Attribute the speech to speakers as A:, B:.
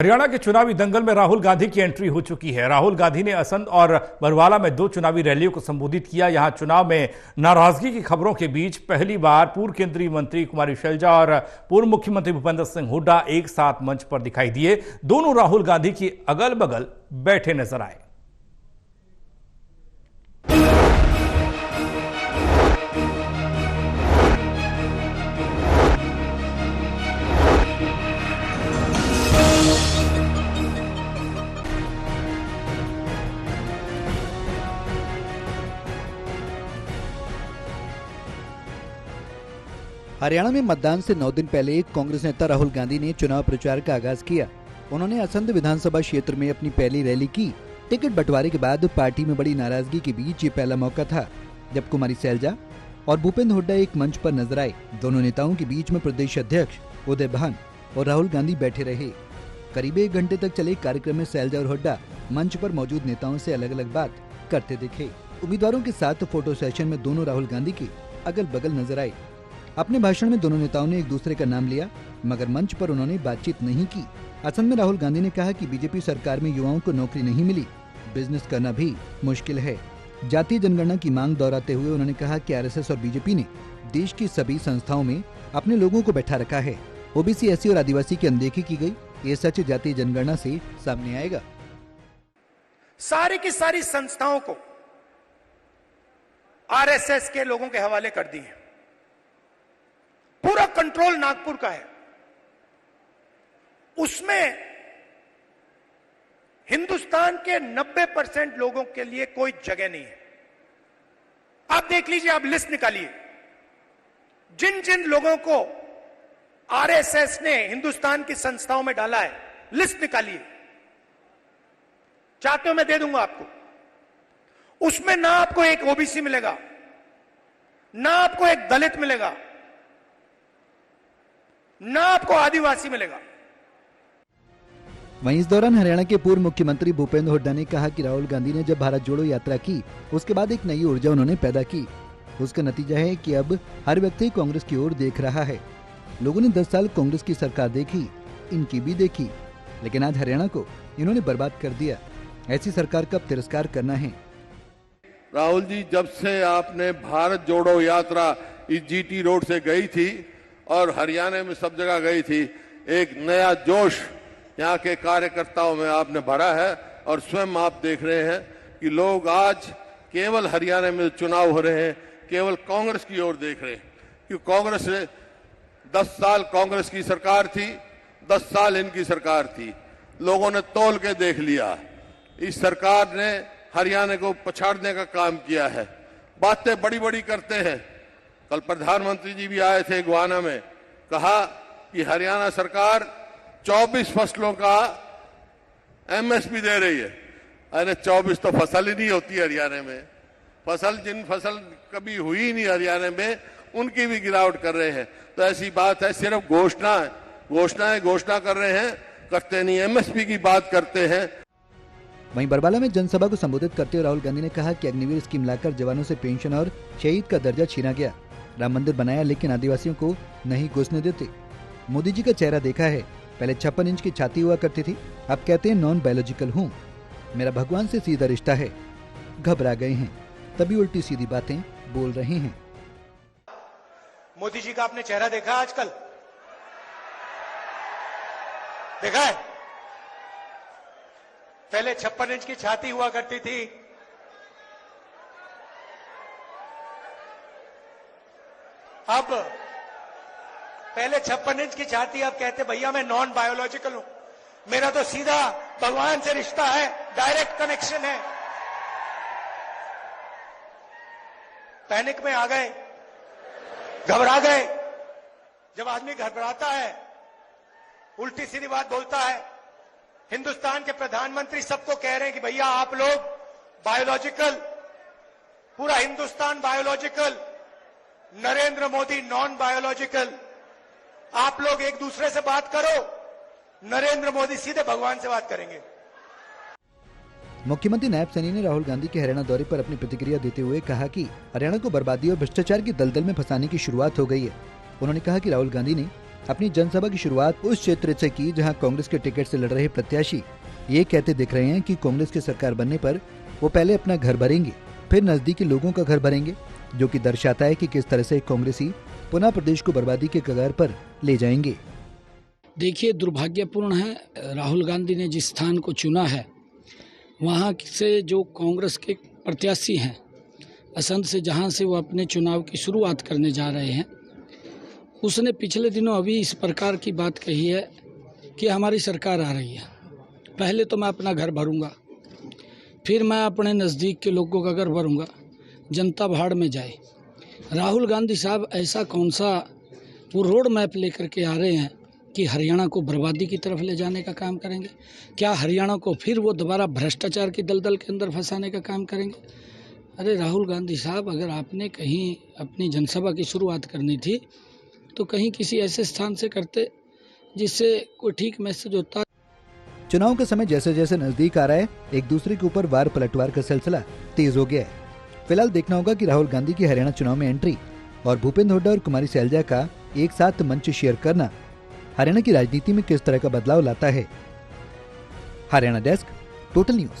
A: हरियाणा के चुनावी दंगल में राहुल गांधी की एंट्री हो चुकी है। राहुल गांधी ने असंध और बरवाला में 2 चुनावी रैलियों को संबोधित किया। यहां चुनाव में नाराजगी की खबरों के बीच पहली बार पूर्व केंद्रीय मंत्री कुमारी शैलजा और पूर्व मुख्यमंत्री भूपेंद्र सिंह हुड्डा एक साथ मंच पर दिखाई दिए। दोनों राहुल गांधी की अगल बगल बैठे नजर आए।
B: हरियाणा में मतदान से 9 दिन पहले कांग्रेस नेता राहुल गांधी ने चुनाव प्रचार का आगाज किया। उन्होंने असंध विधानसभा क्षेत्र में अपनी पहली रैली की। टिकट बंटवारे के बाद पार्टी में बड़ी नाराजगी के बीच ये पहला मौका था जब कुमारी शैलजा और भूपेंद्र हुड्डा एक मंच पर नजर आए। दोनों नेताओं के बीच में प्रदेश अध्यक्ष उदय भान और राहुल गांधी बैठे रहे। करीब 1 घंटे तक चले कार्यक्रम में शैलजा और हुड्डा मंच पर मौजूद नेताओं से अलग अलग बात करते दिखे। उम्मीदवारों के साथ फोटो सेशन में दोनों राहुल गांधी के अगल बगल नजर आए। अपने भाषण में दोनों नेताओं ने एक दूसरे का नाम लिया, मगर मंच पर उन्होंने बातचीत नहीं की। असम में राहुल गांधी ने कहा कि बीजेपी सरकार में युवाओं को नौकरी नहीं मिली, बिजनेस करना भी मुश्किल है। जातीय जनगणना की मांग दोहराते हुए उन्होंने कहा कि आरएसएस और बीजेपी ने देश की सभी संस्थाओं में अपने लोगों को बैठा रखा है। ओबीसी, एससी और आदिवासी की अनदेखी की गई। ये सच जातीय जनगणना से सामने आएगा।
C: सारी की सारी संस्थाओं को आरएसएस के लोगों के हवाले कर दी है। पूरा कंट्रोल नागपुर का है। उसमें हिंदुस्तान के 90% लोगों के लिए कोई जगह नहीं है। आप देख लीजिए, आप लिस्ट निकालिए, जिन जिन लोगों को आरएसएस ने हिंदुस्तान की संस्थाओं में डाला है, लिस्ट निकालिए। चाहते हो मैं दे दूंगा आपको। उसमें ना आपको एक ओबीसी मिलेगा, ना आपको एक दलित मिलेगा, ना आपको आदिवासी मिलेगा।
B: वहीं इस दौरान हरियाणा के पूर्व मुख्यमंत्री भूपेंद्र हुड्डा ने कहा कि राहुल गांधी ने जब भारत जोड़ो यात्रा की, उसके बाद एक नई ऊर्जा उन्होंने पैदा की। उसका नतीजा है कि अब हर व्यक्ति कांग्रेस की ओर देख रहा है। लोगों ने 10 साल कांग्रेस की सरकार देखी, इनकी भी देखी, लेकिन आज हरियाणा को इन्होंने बर्बाद कर दिया। ऐसी सरकार का तिरस्कार करना है।
D: राहुल जी, जब से आपने भारत जोड़ो यात्रा इस जीटी रोड से गई थी और हरियाणा में सब जगह गई थी, एक नया जोश यहाँ के कार्यकर्ताओं में आपने भरा है। और स्वयं आप देख रहे हैं कि लोग आज केवल हरियाणा में चुनाव हो रहे हैं, केवल कांग्रेस की ओर देख रहे हैं। क्योंकि कांग्रेस से 10 साल कांग्रेस की सरकार थी, 10 साल इनकी सरकार थी। लोगों ने तौल के देख लिया। इस सरकार ने हरियाणा को पछाड़ने का काम किया है। बातें बड़ी बड़ी करते हैं। कल प्रधानमंत्री जी भी आए थे गोवाना में, कहा कि हरियाणा सरकार 24 फसलों का एमएसपी दे रही है। अरे 24 तो फसल ही नहीं होती हरियाणा में। जिन फसल कभी हुई ही नहीं हरियाणा में, उनकी भी गिरावट कर रहे हैं। तो ऐसी बात है, सिर्फ घोषणा कर रहे हैं, करते नहीं। एमएसपी की बात करते हैं।
B: वहीं बरवाला में जनसभा को संबोधित करते हुए राहुल गांधी ने कहा कि अग्निवीर स्कीम लाकर जवानों से पेंशन और शहीद का दर्जा छीना गया। राम मंदिर बनाया लेकिन आदिवासियों को नहीं घुसने देते। मोदी जी का चेहरा देखा है, पहले 56 इंच की छाती हुआ करती थी, अब कहते हैं नॉन बायोलॉजिकल हूँ। मेरा भगवान से सीधा रिश्ता है। घबरा गए हैं, तभी उल्टी सीधी बातें बोल रहे हैं।
C: मोदी जी का आपने चेहरा देखा आजकल? देखा है? पहले 56 इंच की छाती हुआ करती थी, अब पहले 56 इंच की छाती, अब कहते भैया मैं नॉन बायोलॉजिकल हूं, मेरा तो सीधा भगवान से रिश्ता है, डायरेक्ट कनेक्शन है। पैनिक में आ गए, घबरा गए। जब आदमी घबराता है, उल्टी सीधी बात बोलता है। हिंदुस्तान के प्रधानमंत्री सबको कह रहे हैं कि भैया आप लोग बायोलॉजिकल, पूरा Hindustan biological, Narendra Modi non biological. आप लोग एक दूसरे से बात करो, नरेंद्र मोदी सीधे भगवान से बात करेंगे।
B: मुख्यमंत्री नायब सैनी ने राहुल गांधी के हरियाणा दौरे पर अपनी प्रतिक्रिया देते हुए कहा कि हरियाणा को बर्बादी और भ्रष्टाचार की दलदल में फंसाने की शुरुआत हो गई है। उन्होंने कहा कि राहुल गांधी ने अपनी जनसभा की शुरुआत उस क्षेत्र से की जहां कांग्रेस के टिकट से लड़ रहे प्रत्याशी ये कहते दिख रहे हैं कि कांग्रेस की सरकार बनने पर वो पहले अपना घर भरेंगे, फिर नजदीकी लोगों का घर भरेंगे, जो कि दर्शाता है कि किस तरह से कांग्रेसी पुनः प्रदेश को बर्बादी के कगार पर ले जाएंगे।
E: देखिए, दुर्भाग्यपूर्ण है, राहुल गांधी ने जिस स्थान को चुना है वहाँ से जो कांग्रेस के प्रत्याशी हैं असंध से, जहाँ से वो अपने चुनाव की शुरुआत करने जा रहे हैं, उसने पिछले दिनों अभी इस प्रकार की बात कही है कि हमारी सरकार आ रही है, पहले तो मैं अपना घर भरूंगा, फिर मैं अपने नज़दीक के लोगों का घर भरूंगा, जनता भाड़ में जाए। राहुल गांधी साहब ऐसा कौन सा वो रोड मैप लेकर के आ रहे हैं कि हरियाणा को बर्बादी की तरफ ले जाने का काम करेंगे? क्या हरियाणा को फिर वो दोबारा भ्रष्टाचार की दलदल के अंदर फंसाने का काम करेंगे? अरे राहुल गांधी साहब, अगर आपने कहीं अपनी जनसभा की शुरुआत करनी थी तो कहीं किसी ऐसे स्थान से करते जिससे कोई ठीक मैसेज होता।
B: चुनाव का समय जैसे जैसे नजदीक आ रहा है, एक दूसरे के ऊपर वार पलटवार का सिलसिला तेज हो गया है। फिलहाल देखना होगा कि राहुल गांधी की हरियाणा चुनाव में एंट्री और भूपेंद्र हुड्डा और कुमारी सैलजा का एक साथ मंच शेयर करना हरियाणा की राजनीति में किस तरह का बदलाव लाता है। Haryana desk, total news.